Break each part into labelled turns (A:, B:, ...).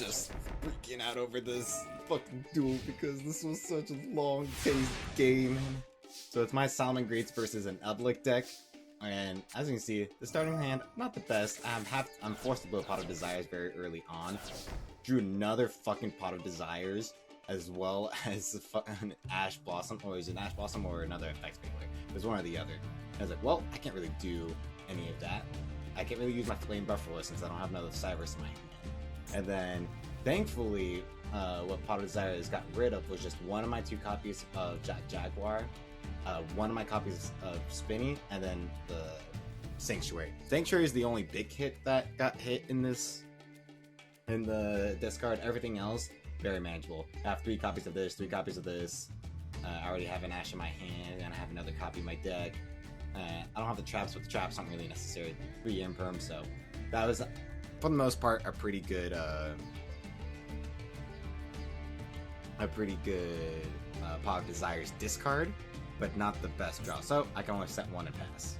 A: just freaking out over this fucking duel because this was such a long-paced game. So it's my Salamangreats versus an Eldlich deck, and as you can see, the starting hand, not the best. I'm forced to blow Pot of Desires very early on. Drew another fucking Pot of Desires, as well as an Ash Blossom, or is it an Ash Blossom or another Effect Spangler? It was one or the other. I was like, well, I can't really do any of that. I can't really use my Flame Buffalo since I don't have another Cyrus in my hand. And then, thankfully, what Pot of Desires got rid of was just one of my 2 copies of Jaguar, one of my copies of Spinny, and then the Sanctuary. Sanctuary is the only big hit that got hit in the discard. Everything else, very manageable. I have 3 copies of this, 3 copies of this. I already have an Ash in my hand, and I have another copy in my deck. I don't have the traps, but the traps aren't really necessary. 3 Imperm, so that was, for the most part, a pretty good Pot of Desires discard, but not the best draw. So I can only set 1 and pass.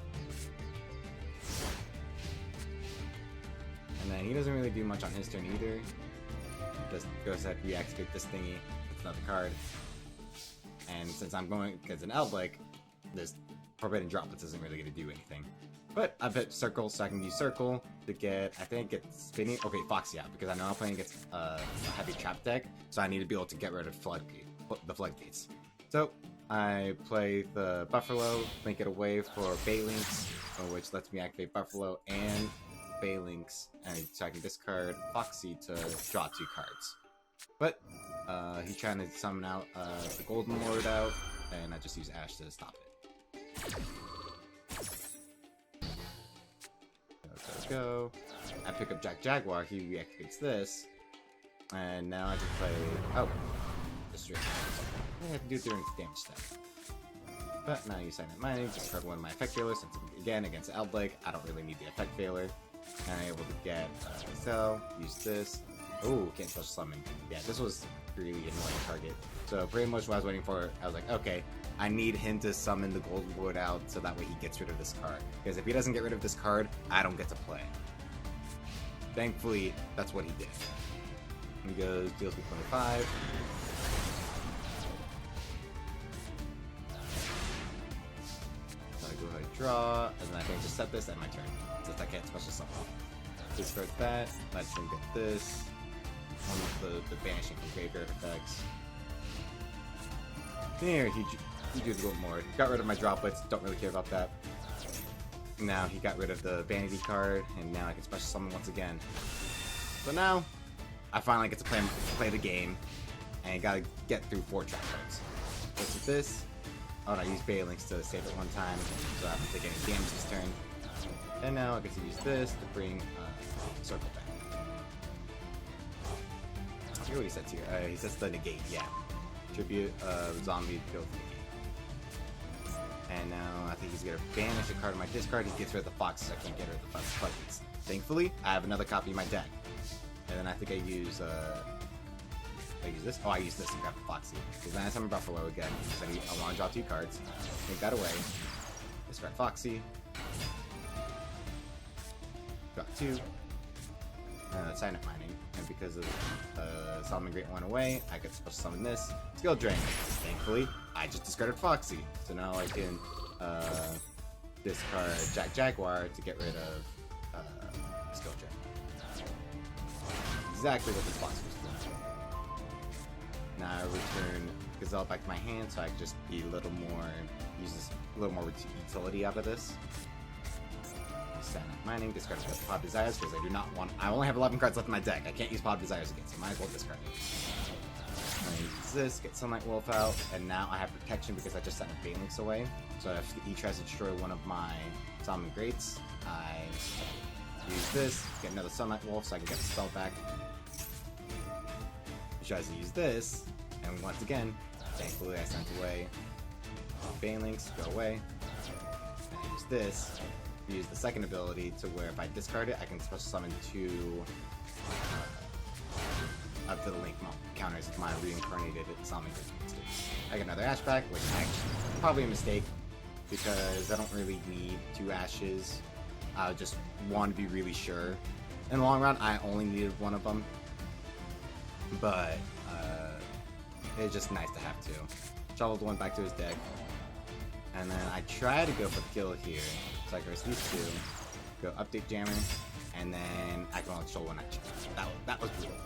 A: And then he doesn't really do much on his turn either. Just goes ahead, reactivate this thingy with another card. And since I'm going against an Eldlich, this Forbidden Droplets isn't really going to do anything. But I bet Circle, so I can use Circle to get, I think, get Spinning. Okay, Foxy out, because I know I'm playing against a heavy trap deck, so I need to be able to get rid of the Floodgates. So I play the Buffalo, link it away for Baylynx, which lets me activate Buffalo and Baylynx, and so I can discard Foxy to draw 2 cards. But he's trying to summon out the Golden Lord out, and I just use Ash to stop it. Go. I pick up Jaguar, he reactivates this, and now I can play. Oh, Destroy. I have to do it during damage step. But now you Silent Mining, discard one of my Effect Failers, since again against Eldlich, I don't really need the Effect Failure. And I'm able to get Cell, use this. Oh, can't special summon. Yeah, this was really annoying target. So pretty much what I was waiting for, I was like, okay, I need him to summon the Golden Lord out so that way he gets rid of this card. Because if he doesn't get rid of this card, I don't get to play. Thankfully, that's what he did. He goes, deals with 25. So I go ahead and draw, and then I can just set this at my turn, since I can't special summon. Discard that, let him get this. One of the banishing from graveyard effects. There, he drew the Golden Lord. Got rid of my droplets, don't really care about that. Now he got rid of the vanity card, and now I can special summon once again. So now, I finally get to play the game, and gotta get through 4 trap cards. What's with this? Oh, and I used Baylynx to save it one time, so I have to take any damage this turn. And now I get to use this to bring Circle back. I forget what he sets here. He sets the negate, yeah. Tribute zombie build negate. And now I think he's gonna banish a card of my discard. He gets rid of the Fox, so I can't get rid of the Floodgates. Thankfully, I have another copy in my deck. And then I think I use this. Oh, I use this and grab the Foxy. Because then I summon Buffalo again. So I want to draw 2 cards. Take that away. Discard Foxy. Draw 2. Silent Mining. And because of Salamangreat went away, I could special summon this. Skill Drain. Thankfully, I just discarded Foxy. So now I can discard Jaguar to get rid of Skill Drain. Exactly what this box was doing. Now I return Gazelle back to my hand, so I can just be a little more, use this a little more utility out of this. Silent Mining, discard the Pot of Desires because I do not want. I only have 11 cards left in my deck. I can't use Pot of Desires again, so I might as well discard it. I use this, get Sunlight Wolf out, and now I have protection because I just sent a Baylynx away. So if he tries to destroy one of my Salamangreats, I use this, get another Sunlight Wolf so I can get the spell back. He tries to use this, and once again, thankfully I sent away Baylynx, go away. And I use this, use the second ability to where if I discard it, I can special summon 2 up to the link counters with my reincarnated Salamangreat. I get another Ash back, which is probably a mistake because I don't really need 2 Ashes. I just want to be really sure. In the long run, I only needed 1 of them. but it's just nice to have two. Shuffled one back to his deck, and then I try to go for the kill here. So I curse these two, go update Jammer, and then I can only control one action. That was brutal.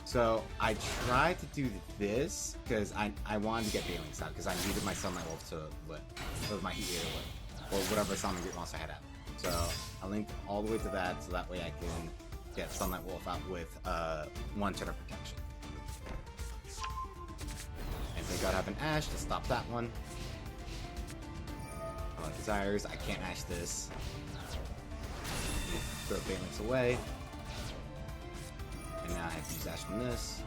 A: So I tried to do this because I wanted to get Bailings out because I needed my Sunlight Wolf to live, or my Heat to live, or whatever Salamangreat monster I had out. So I linked all the way to that, so that way I can get Sunlight Wolf out with 1 turn of protection. And thank God I have an Ash to stop that one. I like Desires. I can't Ash this. Throw Phalanx away. And now I have to use Ash from this.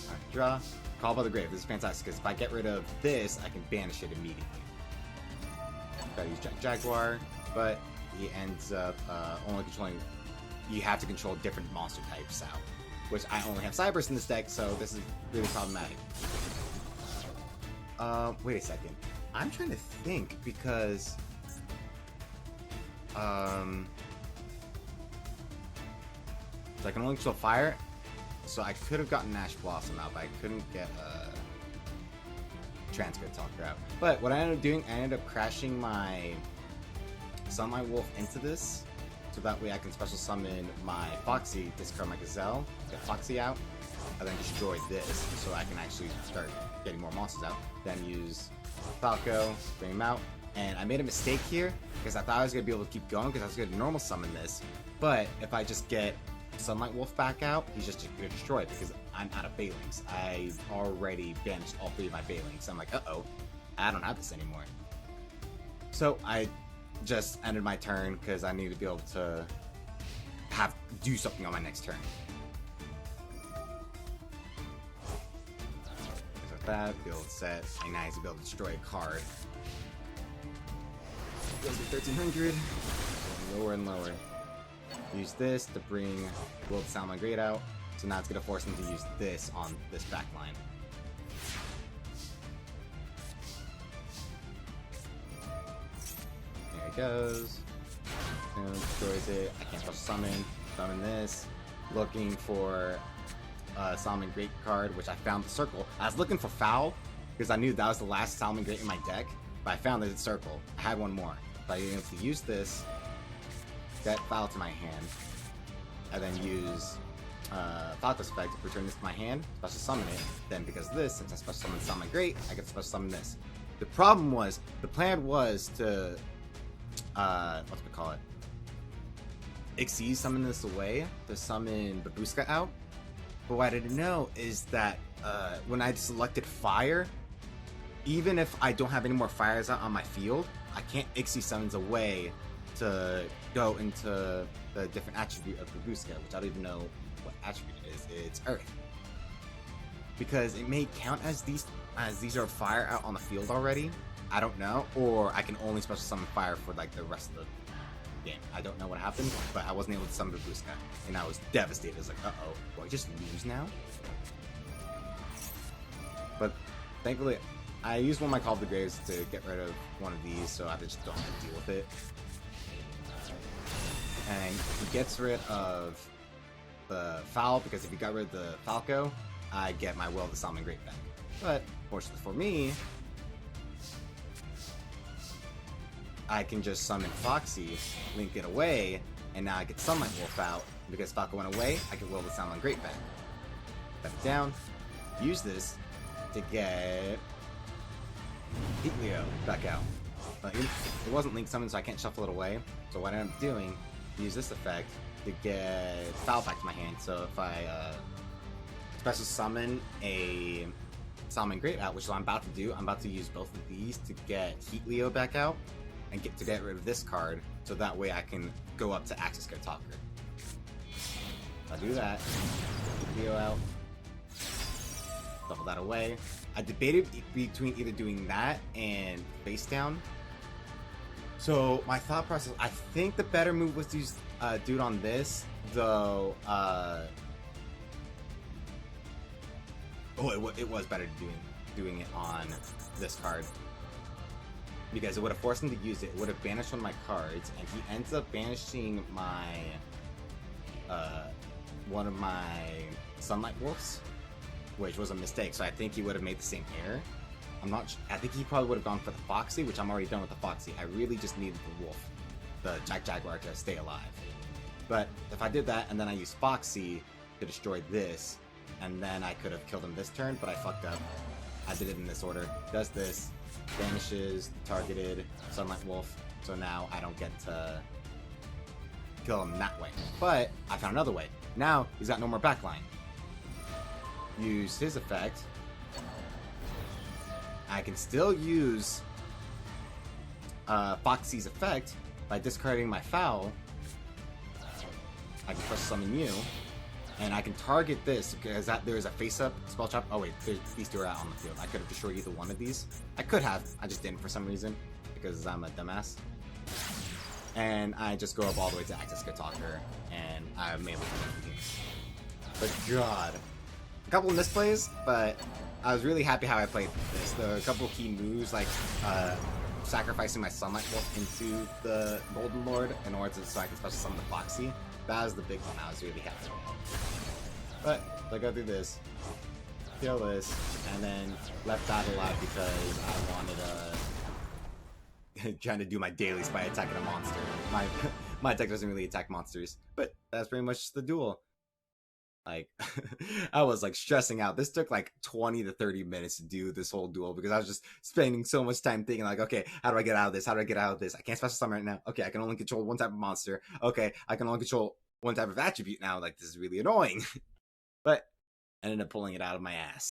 A: Alright, draw. Call by the Grave. This is fantastic because if I get rid of this, I can banish it immediately. Gotta use Jaguar, but he ends up only controlling. You have to control different monster types out, which I only have Cyberse in this deck, so this is really problematic. Wait a second. I'm trying to think because so I can only control fire, so I could have gotten Ash Blossom out, but I couldn't get Transcript Talker out. But what I ended up doing, I ended up crashing my Sunlight Wolf into this, so that way I can special summon my Foxy, discard my Gazelle, get Foxy out, and then destroy this, so I can actually start getting more monsters out. Then use Falco, bring him out. And I made a mistake here, because I thought I was going to be able to keep going, because I was going to normal summon this. But if I just get Sunlight Wolf back out, he's just going to destroy it, because I'm out of Bailings. I've already banished all 3 of my Bailings. I'm like, uh-oh, I don't have this anymore. So I just ended my turn, because I need to be able to do something on my next turn. With that, be able to set, and now he's be able to destroy a card. Goes to 1300, lower and lower. Use this to bring Will the Salamangreat out, so now it's going to force him to use this on this back line. There he goes. And destroys it. I can't special summon this. Looking for a Salamangreat card, which I found the circle. I was looking for Foul, because I knew that was the last Salamangreat in my deck, but I found the circle. I had one more. So I able to use this, get Foul to my hand, and then use Falco's effect to return this to my hand, special summon it. Then because of this, since I special summon Salamangreat, I get to special summon this. The problem was, the plan was to, what's we call it? Xyz summon this away, to summon Babushka out. But what I didn't know is that when I selected Fire, even if I don't have any more fires out on my field, I can't Xyz summons away to go into the different attribute of Babushka, which I don't even know what attribute it is. It's Earth. Because it may count as these are fire out on the field already. I don't know. Or I can only special summon fire for like the rest of the game. I don't know what happened, but I wasn't able to summon Babushka. And I was devastated. I was like, uh-oh, do I just lose now? But thankfully, I used one of my Call of the Graves to get rid of one of these, so I just don't have to deal with it. And he gets rid of the Foul, because if he got rid of the Falco, I get my Will the Salamangreat back. But, fortunately for me, I can just summon Foxy, link it away, and now I get Sunlight Wolf out. Because Falco went away, I can Will the Salamangreat back. Put it down, use this to get Heat Leo back out. But it wasn't link summoned, so I can't shuffle it away. So what I ended up doing, use this effect to get Foul back to my hand. So if I special summon a Salamangreat out, which is what I'm about to do, I'm about to use both of these to get Heat Leo back out and get rid of this card, so that way I can go up to Access Card Talker. I'll do that. Heat Leo out. Double that away. I debated between either doing that and face down. So my thought process, I think the better move was to use do it on this, though. It was better doing it on this card. because it would have forced him to use it. It would have banished one of my cards, and he ends up banishing my one of my Sunlight Wolves, which was a mistake. So I think he would have made the same error. I'm not. I think he probably would have gone for the Foxy, which I'm already done with the Foxy. I really just needed the Wolf, the Jaguar, to stay alive. But if I did that and then I used Foxy to destroy this, and then I could have killed him this turn, but I fucked up. I did it in this order. Does this, banishes, targeted, Sunlight Wolf, so now I don't get to kill him that way. But I found another way. Now he's got no more backline. Use his effect. I can still use Foxy's effect by discarding my foul. I can press summon you, and I can target this because there is a face-up spell trap. Oh wait, these two are out on the field. I could have destroyed either one of these. I could have. I just didn't for some reason because I'm a dumbass. And I just go up all the way to Access Talker, and I'm able to win. But God, a couple of misplays, but I was really happy how I played this. There were a couple of key moves, like sacrificing my Sunlight Wolf into the Golden Lord in order so I can special summon the Foxy. That was the big one I was really happy with. But I go through this, kill this, and then left that alive because I wanted trying to do my dailies by attacking a monster. My deck doesn't really attack monsters, but that's pretty much the duel. Like, I was like stressing out. This took like 20 to 30 minutes to do this whole duel because I was just spending so much time thinking like, okay, how do I get out of this? How do I get out of this? I can't special summon right now. Okay, I can only control one type of monster. Okay, I can only control one type of attribute now. Like, this is really annoying. But I ended up pulling it out of my ass.